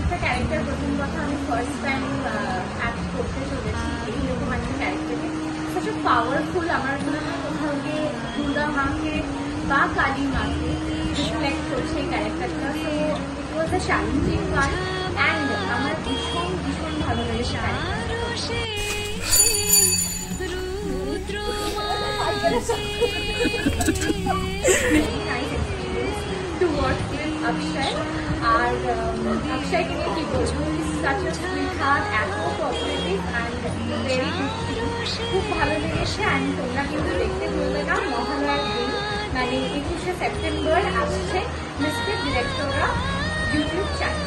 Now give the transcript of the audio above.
একটা ক্যারেক্টার প্রথম কথা আমি ফার্স্ট টাইম অ্যাক্ট করতে চলেছি এইরকম একটা ক্যারেক্টারে সচ পাওয়ারফুল। আমার মনে হয় কোথাও গিয়ে দুর্গা মাকে বা কালী মাকে রিফ্লেক্ট করছে এই ক্যারেক্টারটা। So it was a challenging one and আমার ভীষণ ভীষণ ভালো লেগেছে ক্যারেক্টারটা। To work with Akshay আর অক্ষয়কে নিয়ে কি বলবো, such a sweetheart, এত cooperative and very good team, খুব ভালো লেগেছে। and তোমরা কিন্তু দেখতে ভুলবে না, মহালয়ার দিন মানে 21শে সেপ্টেম্বর আসছে মিস্টার ডিরেক্টররা ইউটিউব চ্যানেল।